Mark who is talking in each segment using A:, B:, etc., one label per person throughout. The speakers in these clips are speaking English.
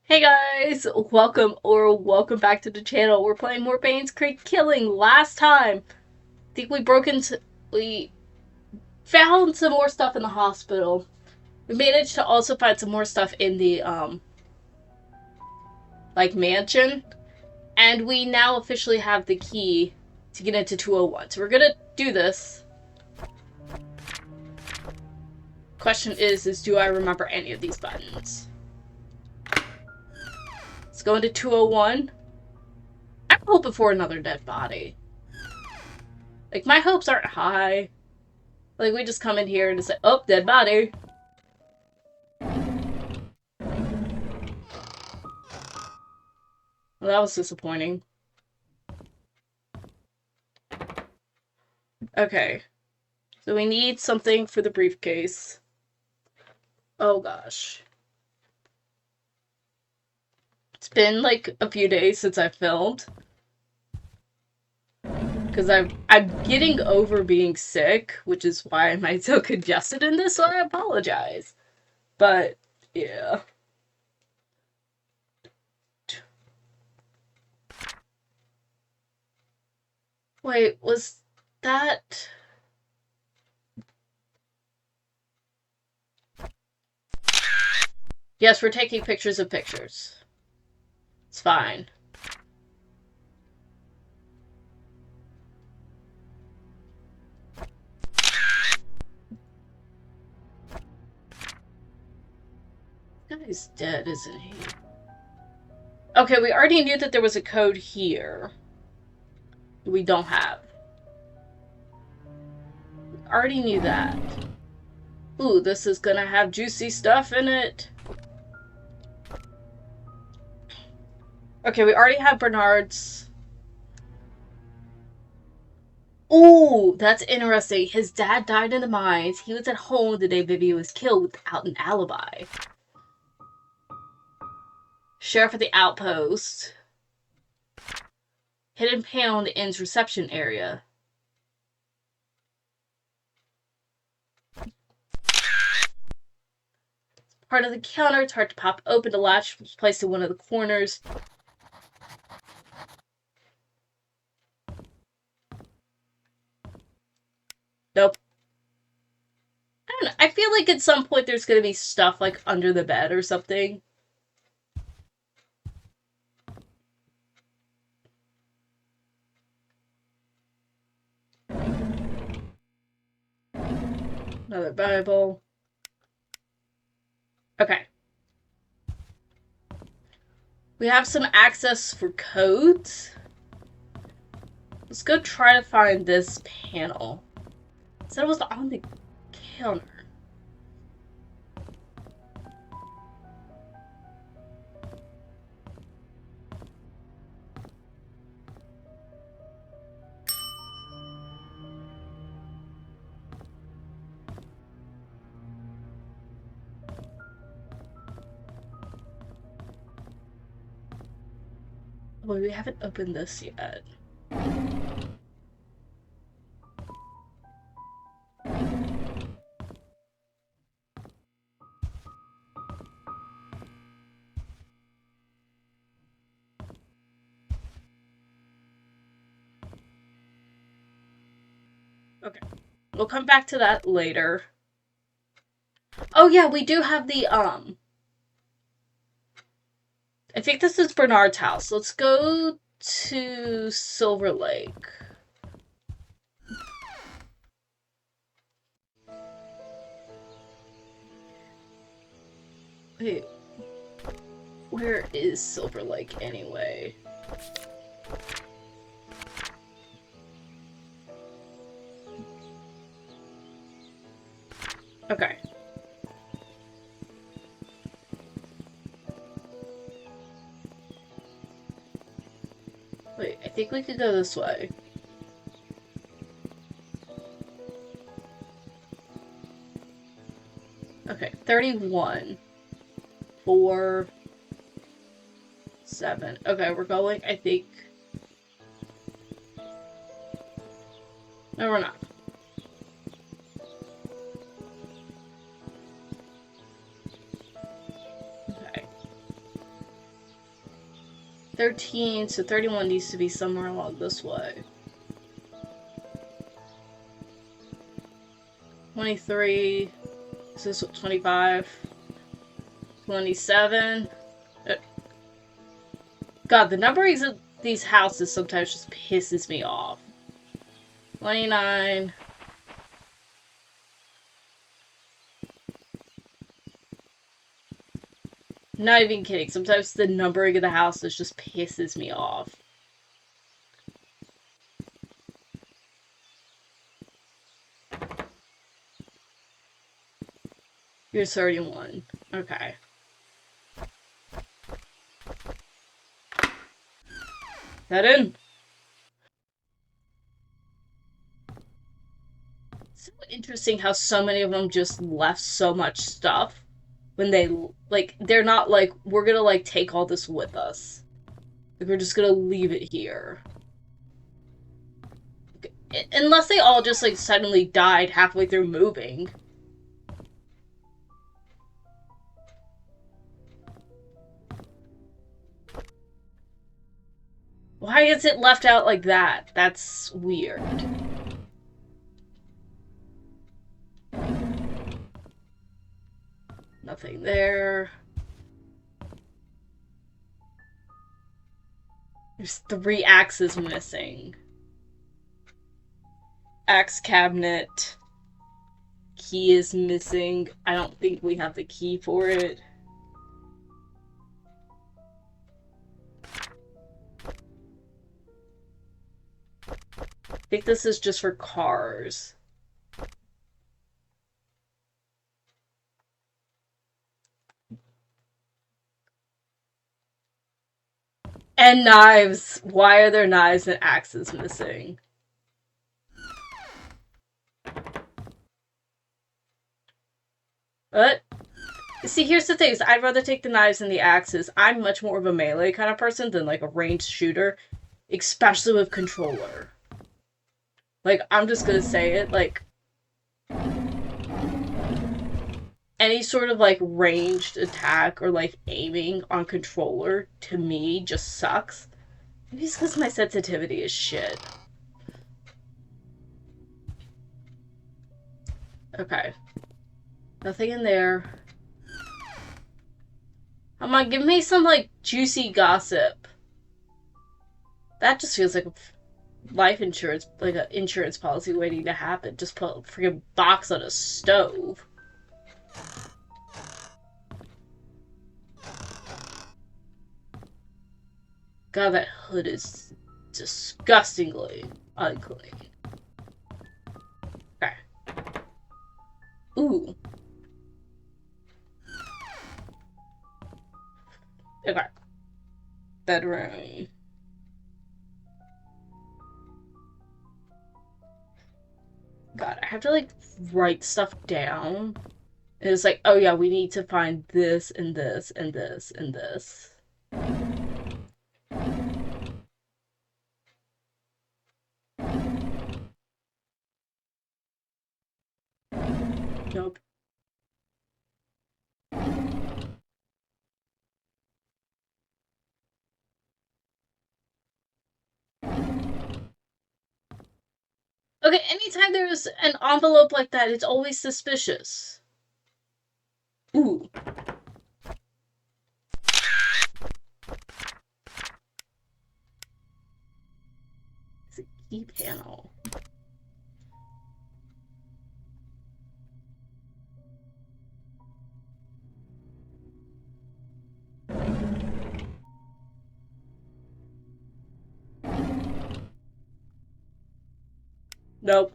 A: Hey guys, welcome back to the channel. We're playing more Painscreek Killing. Last time, I think we found some more stuff in the hospital. We managed to also find some more stuff in the mansion, and we now officially have the key to get into 201. So we're gonna do this. Question is do I remember any of these buttons? Let's go into 201. I'm hoping for another dead body. Like, my hopes aren't high. Like, we just come in here and just say, oh, dead body. Well, that was disappointing. Okay. So we need something for the briefcase. Oh gosh. It's been like a few days since I filmed. Because I'm getting over being sick, which is why I might so congested in this, so I apologize. But, yeah. Wait, was that... Yes, we're taking pictures of pictures. It's fine. This guy's dead, isn't he? Okay, we already knew that there was a code here. We don't have. We already knew that. Ooh, this is gonna have juicy stuff in it. Okay, we already have Bernard's. Ooh, that's interesting. His dad died in the mines. He was at home the day Vivian was killed without an alibi. Sheriff at the outpost. Hidden panel in the inn's reception area. Part of the counter, it's hard to pop open. The latch was placed in one of the corners. Nope. I don't know. I feel like at some point there's gonna be stuff like under the bed or something. Another Bible. Okay. We have some access for codes. Let's go try to find this panel. It said it was on the counter. Oh, we haven't opened this yet. Okay. We'll come back to that later. Oh yeah, we do have the, I think this is Bernard's house. Let's go to Silver Lake. Wait. Where is Silver Lake anyway? Okay. Wait, I think we could go this way. Okay, 31. 4. 7. Okay, we're going, I think... No, we're not. Okay. 13, so 31 needs to be somewhere along this way. 23, is this 25? 27. God, the numberings of these houses sometimes just pisses me off. 29. Not even kidding. Sometimes the numbering of the houses just pisses me off. Here's 31. Okay. That in? It's so interesting how so many of them just left so much stuff when they, like, they're not like, we're gonna, like, take all this with us. Like, we're just gonna leave it here. Unless they all just, like, suddenly died halfway through moving. Why is it left out like that? That's weird. Nothing there. There's 3 axes missing. Axe cabinet. Key is missing. I don't think we have the key for it. I think this is just for cars. And knives. Why are there knives and axes missing? What? See, here's the thing, is I'd rather take the knives and the axes. I'm much more of a melee kind of person than, like, a ranged shooter. Especially with controller. Like, I'm just gonna say it, like, any sort of, like, ranged attack or, like, aiming on controller, to me, just sucks. Maybe it's because my sensitivity is shit. Okay. Nothing in there. Come on, give me some, like, juicy gossip. That just feels like a life insurance, like an insurance policy waiting to happen. Just put a freaking box on a stove. God, that hood is disgustingly unclean. Okay. Ooh. Okay. Bedroom. God, I have to, like, write stuff down. And it's like, oh yeah, we need to find this and this and this and this. Nope. Okay, anytime there's an envelope like that, it's always suspicious. Ooh. It's a key panel. Nope.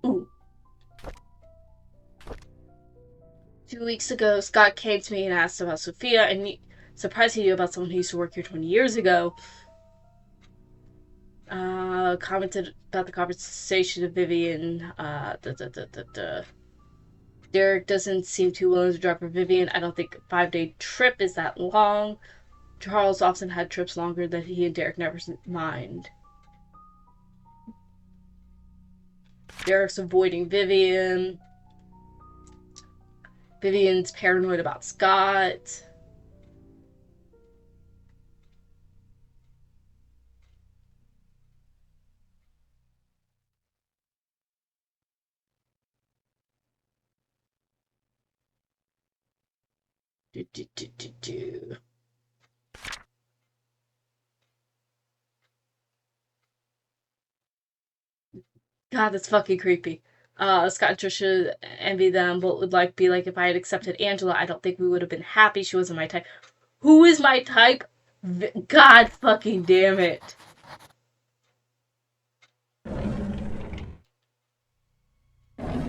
A: Ooh. 2 weeks ago, Scott came to me and asked about Sophia, and surprised he knew about someone who used to work here 20 years ago. Commented about the conversation of Vivian. Derek doesn't seem too willing to drop for Vivian. I don't think a 5-day trip is that long. Charles often had trips longer that he and Derek never mind. Derek's avoiding Vivian. Vivian's paranoid about Scott. God, that's fucking creepy. Scott and Trisha envy them. What would life be like if I had accepted Angela? I don't think we would have been happy. She wasn't my type. Who is my type? God fucking damn it.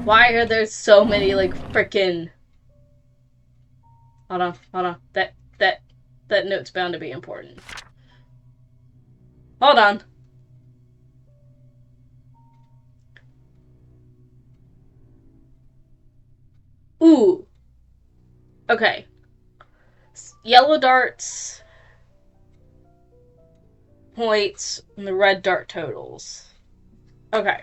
A: Why are there so many, like, frickin'... Hold on. That note's bound to be important. Hold on. Ooh. Okay. Yellow darts, points, and the red dart totals. Okay.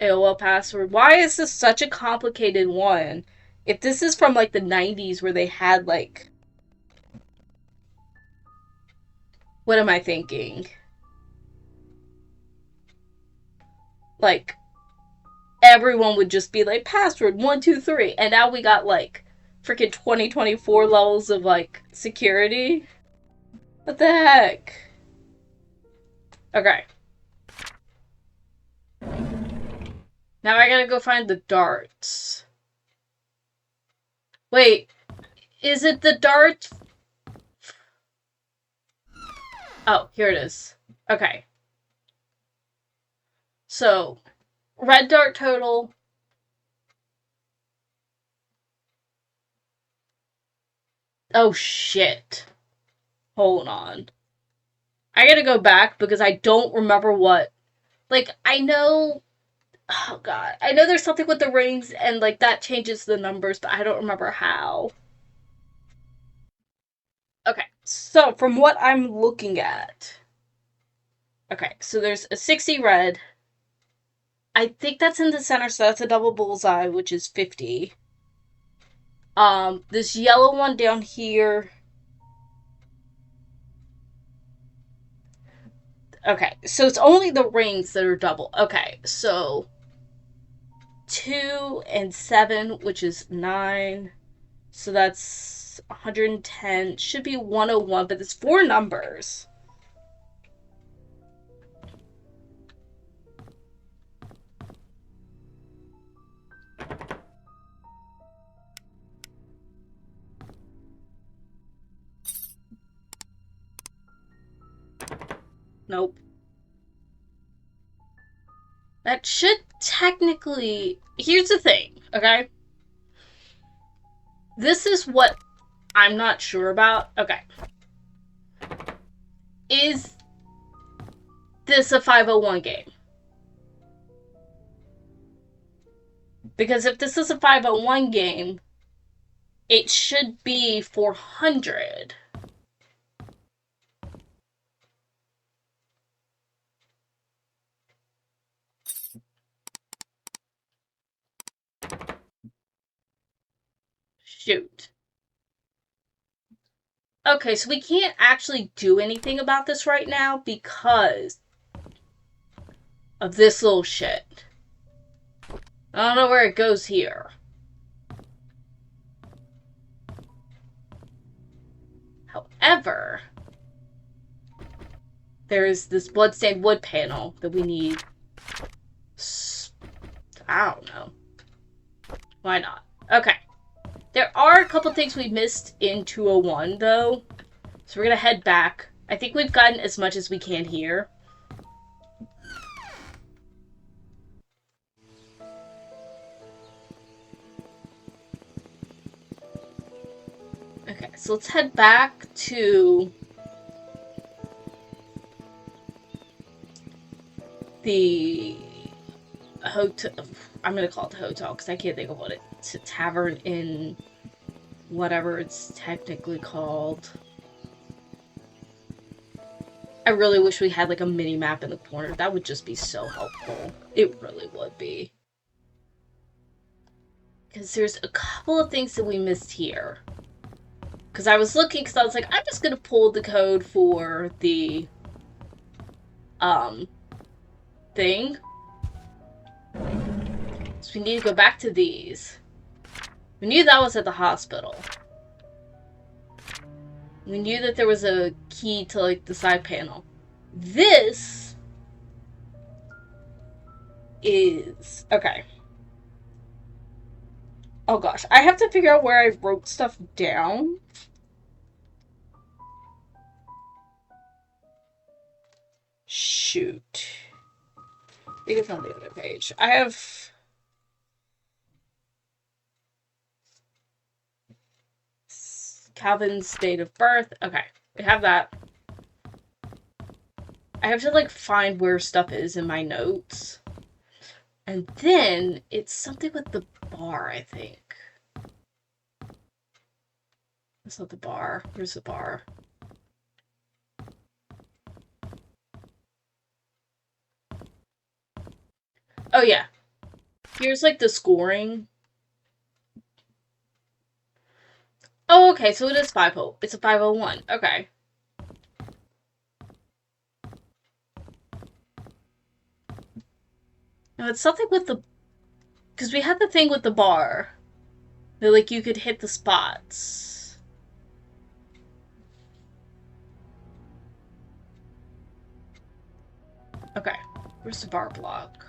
A: AOL password. Why is this such a complicated one? If this is from, like, the 90s where they had, like... What am I thinking? Like, everyone would just be like, password 123, and now we got, like, freaking 2024 levels of, like, security. What the heck? Okay. Now I gotta go find the darts. Wait, is it the dart? Oh, here it is. Okay. So, red dart total. Oh, shit. Hold on. I gotta go back because I don't remember what... Like, I know... Oh, God. I know there's something with the rings and, like, that changes the numbers, but I don't remember how. Okay, so from what I'm looking at... Okay, so there's a 60 red. I think that's in the center, so that's a double bullseye, which is 50. This yellow one down here... Okay, so it's only the rings that are double. Okay, so 2 and 7, which is 9. So that's 110. Should be 101, but it's 4 numbers. Nope. That should technically... Here's the thing, okay? This is what I'm not sure about. Okay. Is this a 501 game? Because if this is a 501 game, it should be 400. Shoot. Okay, so we can't actually do anything about this right now because of this little shit. I don't know where it goes here. However, there is this bloodstained wood panel that we need. I don't know. Why not? Okay. There are a couple things we missed in 201, though. So we're gonna head back. I think we've gotten as much as we can here. Okay, so let's head back to the hotel. I'm gonna call it the hotel because I can't think of what it's a tavern in whatever it's technically called. I really wish we had like a mini map in the corner. That would just be so helpful. It really would be. Because there's a couple of things that we missed here. Because I was looking, because I was like, I'm just gonna pull the code for the thing. So we need to go back to these. We knew that was at the hospital. We knew that there was a key to, like, the side panel. This is... Okay. Oh gosh, I have to figure out where I wrote stuff down. Shoot. I think it's on the other page. I have... Calvin's date of birth. Okay, we have that. I have to, like, find where stuff is in my notes. And then, it's something with the bar, I think. That's not the bar. Where's the bar? Oh, yeah. Here's, like, the scoring. Oh, okay, so it is 5-0. It's a 501. Okay. No, it's something with the... Because we had the thing with the bar. That, like, you could hit the spots. Okay. Where's the bar block?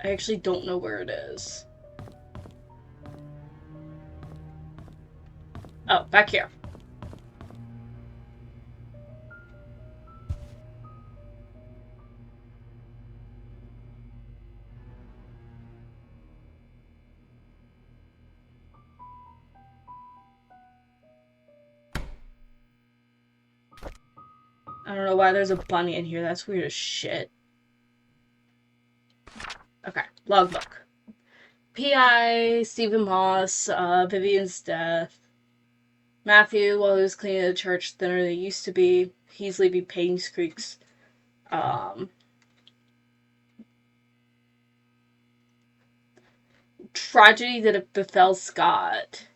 A: I actually don't know where it is. Oh, back here. I don't know why there's a bunny in here. That's weird as shit. Okay, logbook. P.I. Stephen Moss, Vivian's death. Matthew, while he was cleaning the church thinner than they used to be. He's leaving Painscreek's. Tragedy that befell Scott.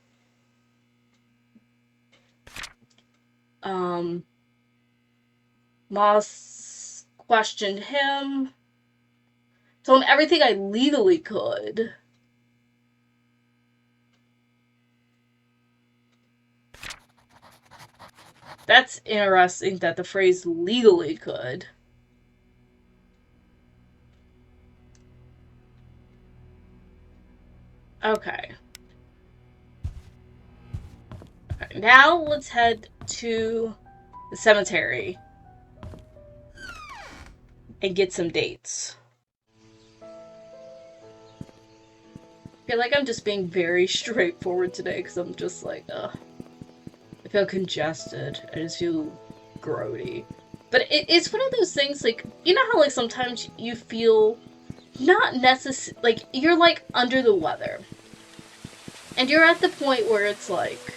A: Moss questioned him. Told him everything I legally could. That's interesting that the phrase legally could. Okay. Okay, now let's head to the cemetery and get some dates. I feel like I'm just being very straightforward today because I'm just like, ugh. I feel congested. I just feel grody. But it's one of those things, like, you know how, like, sometimes you feel not necessarily, like, you're, like, under the weather. And you're at the point where it's like,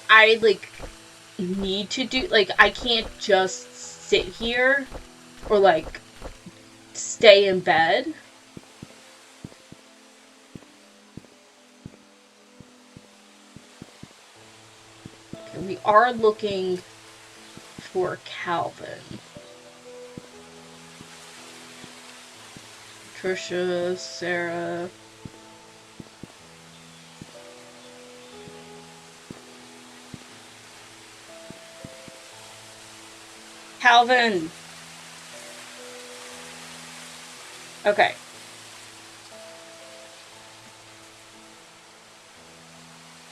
A: I, like, need to do, like, I can't just sit here or, like, stay in bed. Okay, we are looking for Calvin. Trisha, Sarah. Calvin! Okay.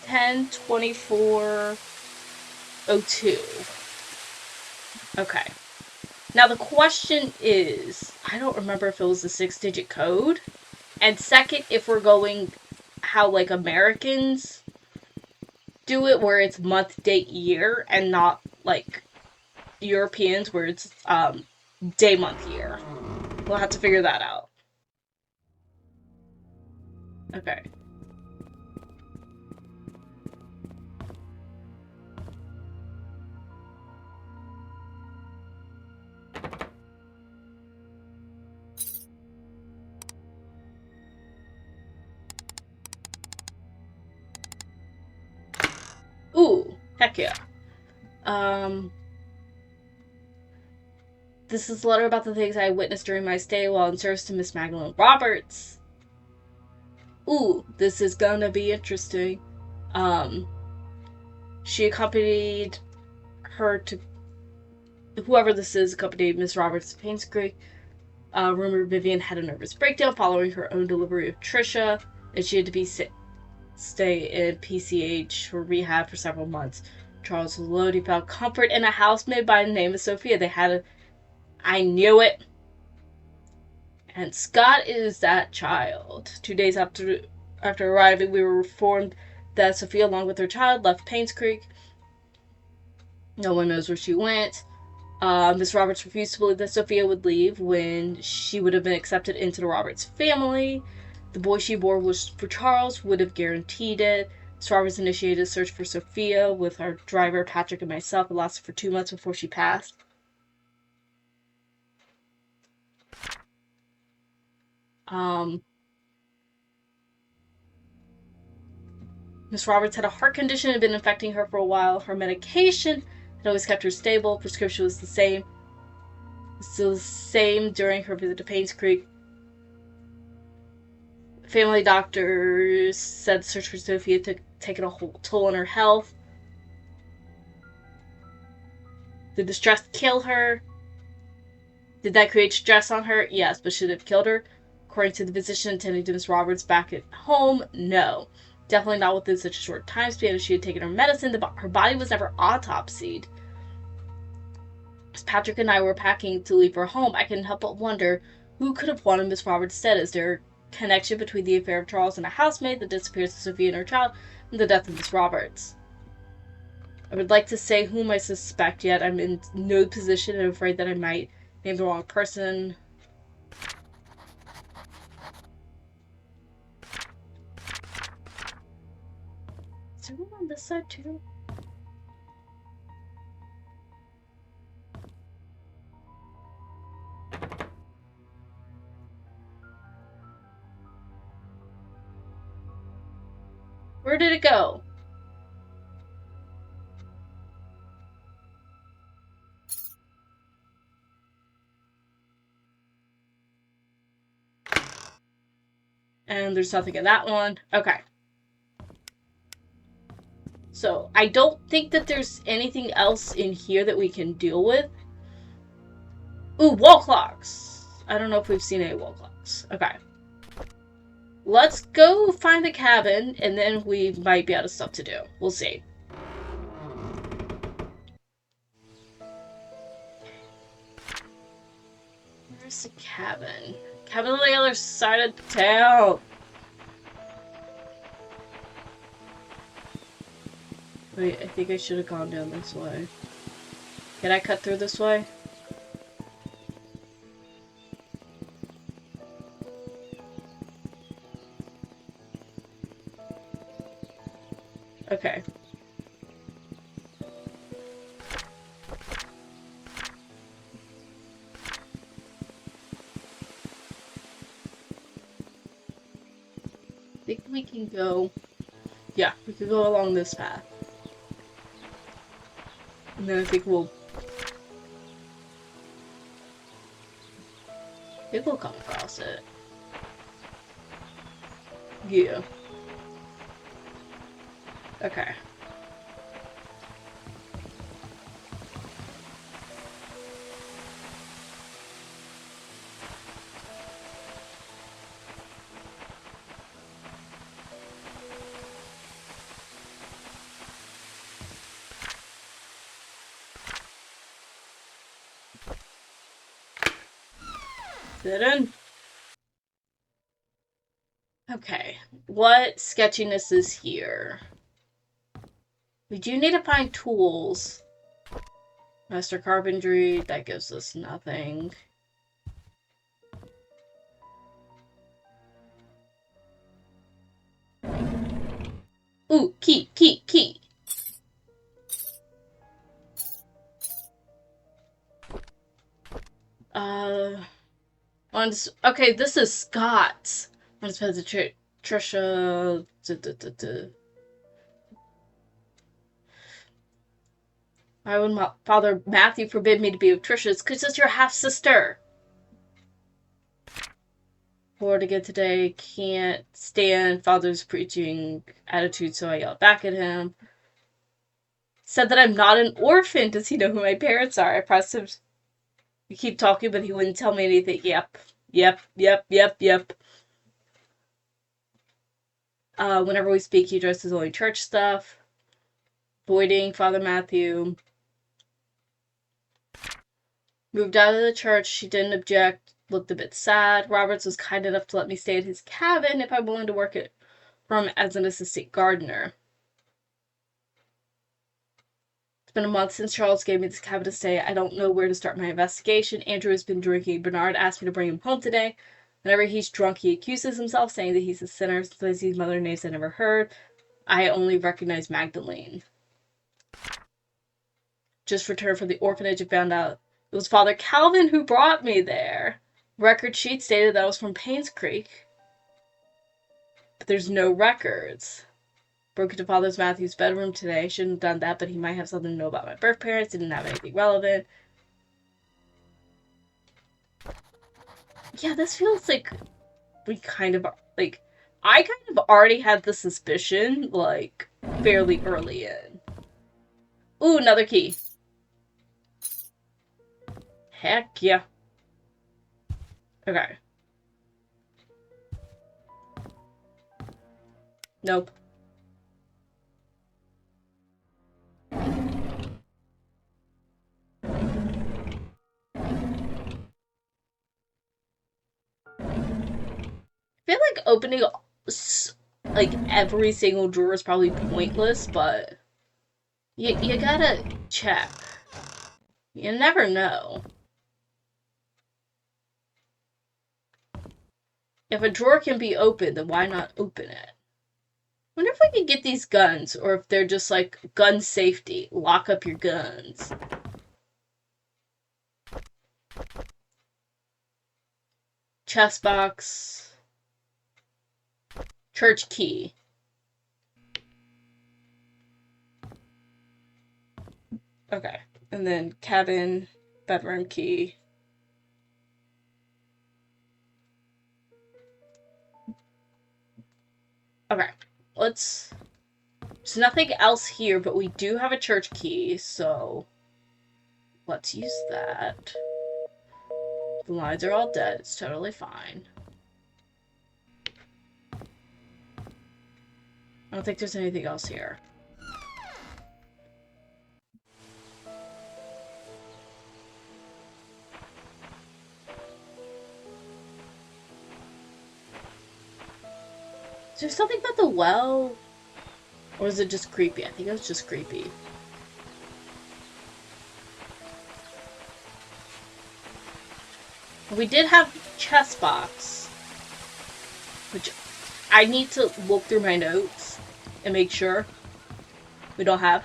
A: $10-24-02. Okay. Now the question is, I don't remember if it was a 6-digit code. And second, if we're going how, like, Americans do it, where it's month, date, year, and not, like, Europeans, where it's, day, month, year. We'll have to figure that out. Okay. Ooh, heck yeah. This is a letter about the things I witnessed during my stay while in service to Miss Magdalene Roberts. Ooh, this is gonna be interesting. She accompanied her to... Whoever this is accompanied Miss Roberts to Painscreek. Rumored Vivian had a nervous breakdown following her own delivery of Trisha, and she had to stay in PCH or rehab for several months. Charles Lodi found comfort in a housemaid by the name of Sophia. I knew it. And Scott is that child. 2 days after arriving, we were informed that Sophia, along with her child, left Painscreek. No one knows where she went. Miss Roberts refused to believe that Sophia would leave when she would have been accepted into the Roberts family. The boy she bore was for Charles, would have guaranteed it. Miss Roberts initiated a search for Sophia with our driver, Patrick, and myself. It lasted for 2 months before she passed. Miss Roberts had a heart condition and had been affecting her for a while. Her medication had always kept her stable. Prescription was the same. Still the same during her visit to Painscreek. Family doctors said the search for Sophia had taken a whole toll on her health. Did the stress kill her? Did that create stress on her? Yes, but should it have killed her? According to the physician attending to Miss Roberts back at home, no. Definitely not within such a short time span as she had taken her medicine. Her body was never autopsied. As Patrick and I were packing to leave for home, I couldn't help but wonder who could have wanted Miss Roberts dead. Is there a connection between the affair of Charles and a housemaid, the disappearance of Sophia and her child, and the death of Miss Roberts? I would like to say whom I suspect, yet I'm in no position and I'm afraid that I might name the wrong person. Is there one on this side too? Where did it go? And there's nothing in that one. Okay. So, I don't think that there's anything else in here that we can deal with. Ooh, wall clocks! I don't know if we've seen any wall clocks. Okay. Let's go find the cabin, and then we might be out of stuff to do. We'll see. Where's the cabin? Cabin on the other side of town. Wait, I think I should have gone down this way. Can I cut through this way? Okay. I think we can go... Yeah, we can go along this path. And then I think we'll come across it. Yeah. Okay. Sit in. Okay, what sketchiness is here? We do need to find tools. Master carpentry, that gives us nothing. Ooh, key. Okay, this is Scott's. I'm just supposed to Trisha. 。Why would Father Matthew forbid me to be with Trisha's? Because it's your half-sister. Bored again today. Can't stand Father's preaching attitude, so I yelled back at him. Said that I'm not an orphan. Does he know who my parents are? I pressed him. We keep talking, but he wouldn't tell me anything. Yep. Whenever we speak, he addresses only church stuff. Avoiding Father Matthew. Moved out of the church. She didn't object. Looked a bit sad. Roberts was kind enough to let me stay at his cabin if I'm willing to work it from as an assistant gardener. It's been a month since Charles gave me this cabin to stay. I don't know where to start my investigation. Andrew has been drinking. Bernard asked me to bring him home today. Whenever he's drunk, he accuses himself, saying that he's a sinner, says these mother names I never heard. I only recognize Magdalene. Just returned from the orphanage and found out it was Father Calvin who brought me there. Record sheet stated that I was from Painscreek, but there's no records. Broke into Father Matthew's bedroom today. Shouldn't have done that, but he might have something to know about my birth parents. Didn't have anything relevant. Yeah, this feels like we kind of, like, I kind of already had the suspicion, like, fairly early in. Ooh, another key. Heck yeah. Okay. Nope. I feel like opening like every single drawer is probably pointless, but you gotta check. You never know. If a drawer can be opened, then why not open it? I wonder if we can get these guns, or if they're just like gun safety. Lock up your guns. Chest box. Church key. Okay. And then cabin, bedroom key. Okay. There's nothing else here, but we do have a church key, so let's use that. The lines are all dead. It's totally fine. I don't think there's anything else here. Is there something about the well? Or is it just creepy? I think it was just creepy. We did have chest box, which I need to look through my notes and make sure we don't have.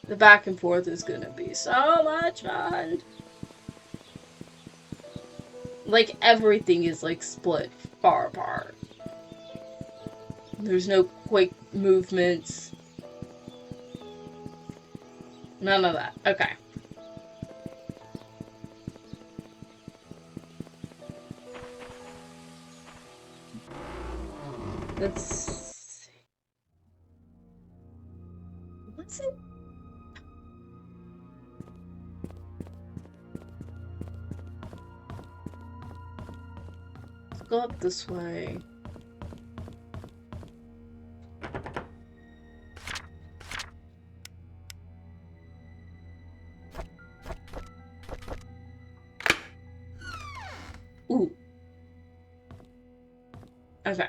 A: The back and forth is gonna be so much fun. Like, everything is, like, split far apart. There's no quick movements. None of that. Okay. Let's see. What's it? Let's go up this way. Ooh. Okay.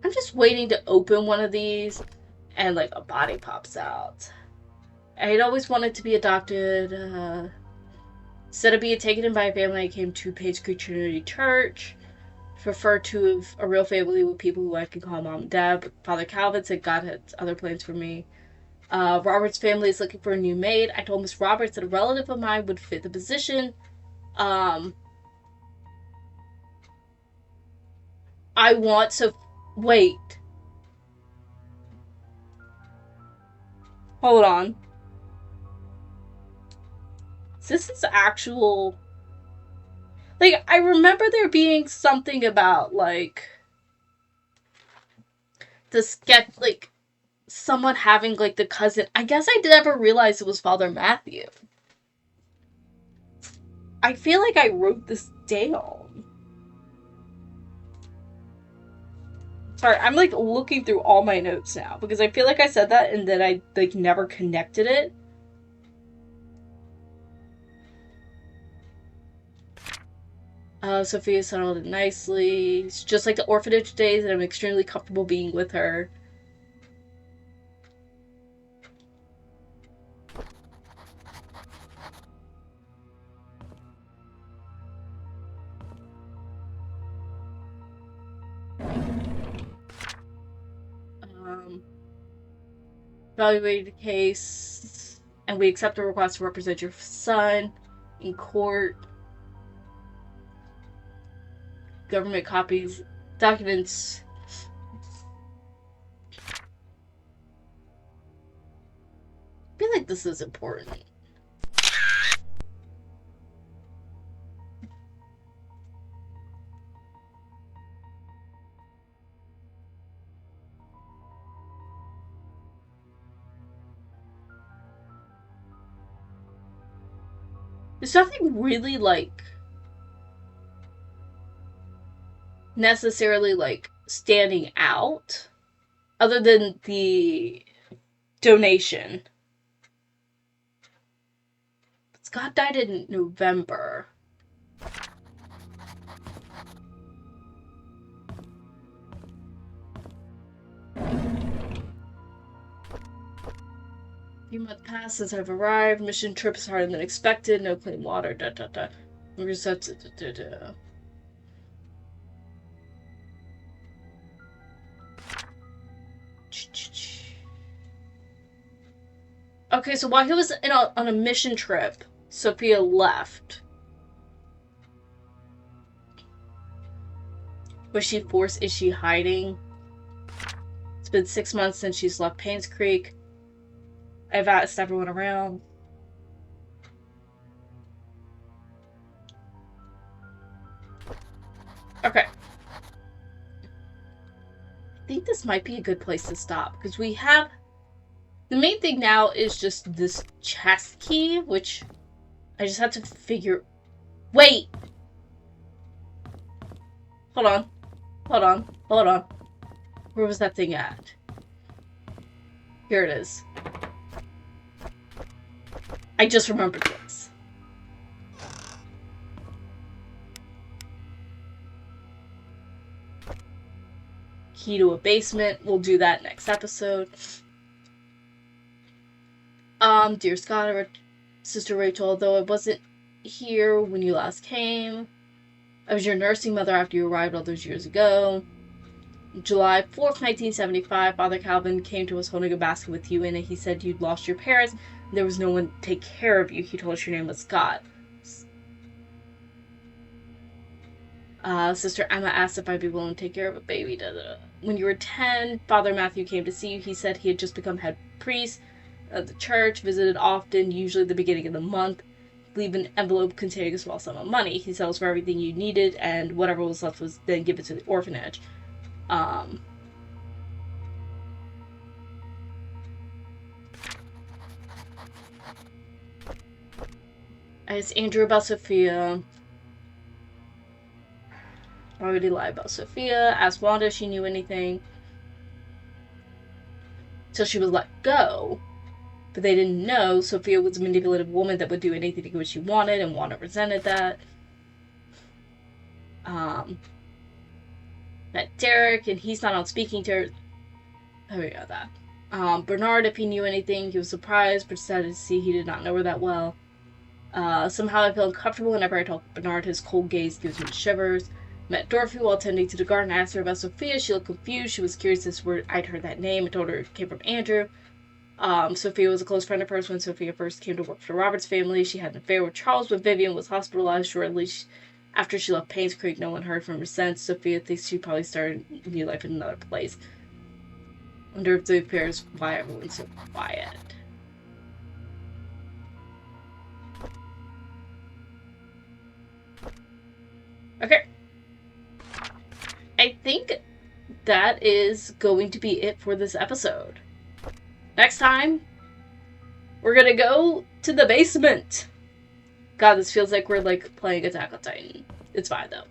A: I'm just waiting to open one of these and like a body pops out. I'd always wanted to be adopted. Instead of being taken in by a family, I came to Painscreek Trinity Church. prefer to have a real family with people who I can call mom and dad, but Father Calvin said God had other plans for me. Robert's family is looking for a new maid. I told Miss Roberts that a relative of mine would fit the position. I want so... Wait. Hold on. This is actual... Like, I remember there being something about, like... the sketch, like... someone having, like, the cousin... I guess I never realized it was Father Matthew. I feel like I wrote this down. Sorry, I'm, like, looking through all my notes now, because I feel like I said that and then I, like, never connected it. Sophia settled it nicely. It's just like the orphanage days, and I'm extremely comfortable being with her. Evaluated the case, and we accept the request to represent your son in court. Government copies, documents. I feel like this is important. There's nothing really, like, necessarily, like, standing out other than the donation. Scott died in November. A few months passed since I've arrived. Mission trip is harder than expected. No clean water. Da da da. Okay, so while he was on a mission trip, Sophia left. Was she forced? Is she hiding? It's been 6 months since she's left Painscreek. I've asked everyone around. Okay. I think this might be a good place to stop, because we have... The main thing now is just this chest key, which I just have to figure... Wait! Hold on. Hold on. Hold on. Where was that thing at? Here it is. I just remembered this. Key to a basement. We'll do that next episode. Dear Scott, or Sister Rachel, although I wasn't here when you last came, I was your nursing mother after you arrived all those years ago. July 4th, 1975, Father Calvin came to us holding a basket with you in it. He said you'd lost your parents, and there was no one to take care of you. He told us your name was Scott. Sister Emma asked if I'd be willing to take care of a baby. When you were 10, Father Matthew came to see you. He said he had just become head priest of the church, visited often, usually at the beginning of the month. Leave an envelope containing a small sum of money. He sells for everything you needed, and whatever was left was then given to the orphanage. I asked Andrew about Sophia. Why would he lie about Sophia? Asked Wanda if she knew anything. So she was let go. But they didn't know Sophia was a manipulative woman that would do anything to get what she wanted, and Wanda resented that. Met Derek, and he's not on speaking terms. Oh, we got that. Bernard, if he knew anything, he was surprised, but decided to see he did not know her that well. Somehow I feel uncomfortable whenever I talk to Bernard. His cold gaze gives me shivers. Met Dorothy while tending to the garden. I asked her about Sophia. She looked confused. She was curious as to where I'd heard that name. I told her it came from Andrew. Sophia was a close friend of hers when Sophia first came to work for the Roberts family. She had an affair with Charles when Vivian was hospitalized shortly after she left Painscreek. No one heard from her since. Sophia thinks she probably started new life in another place. Wonder if the affair is why everyone's so quiet. Okay. I think that is going to be it for this episode. Next time, we're gonna go to the basement. God, this feels like we're like playing Attack on Titan. It's fine though.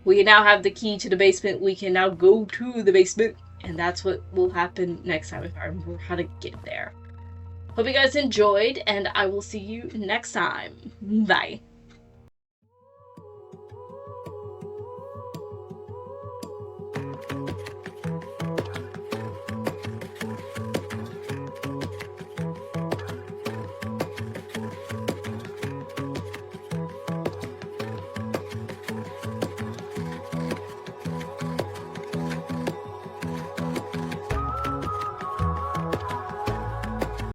A: We now have the key to the basement. We can now go to the basement. And that's what will happen next time if I remember how to get there. Hope you guys enjoyed, and I will see you next time. Bye.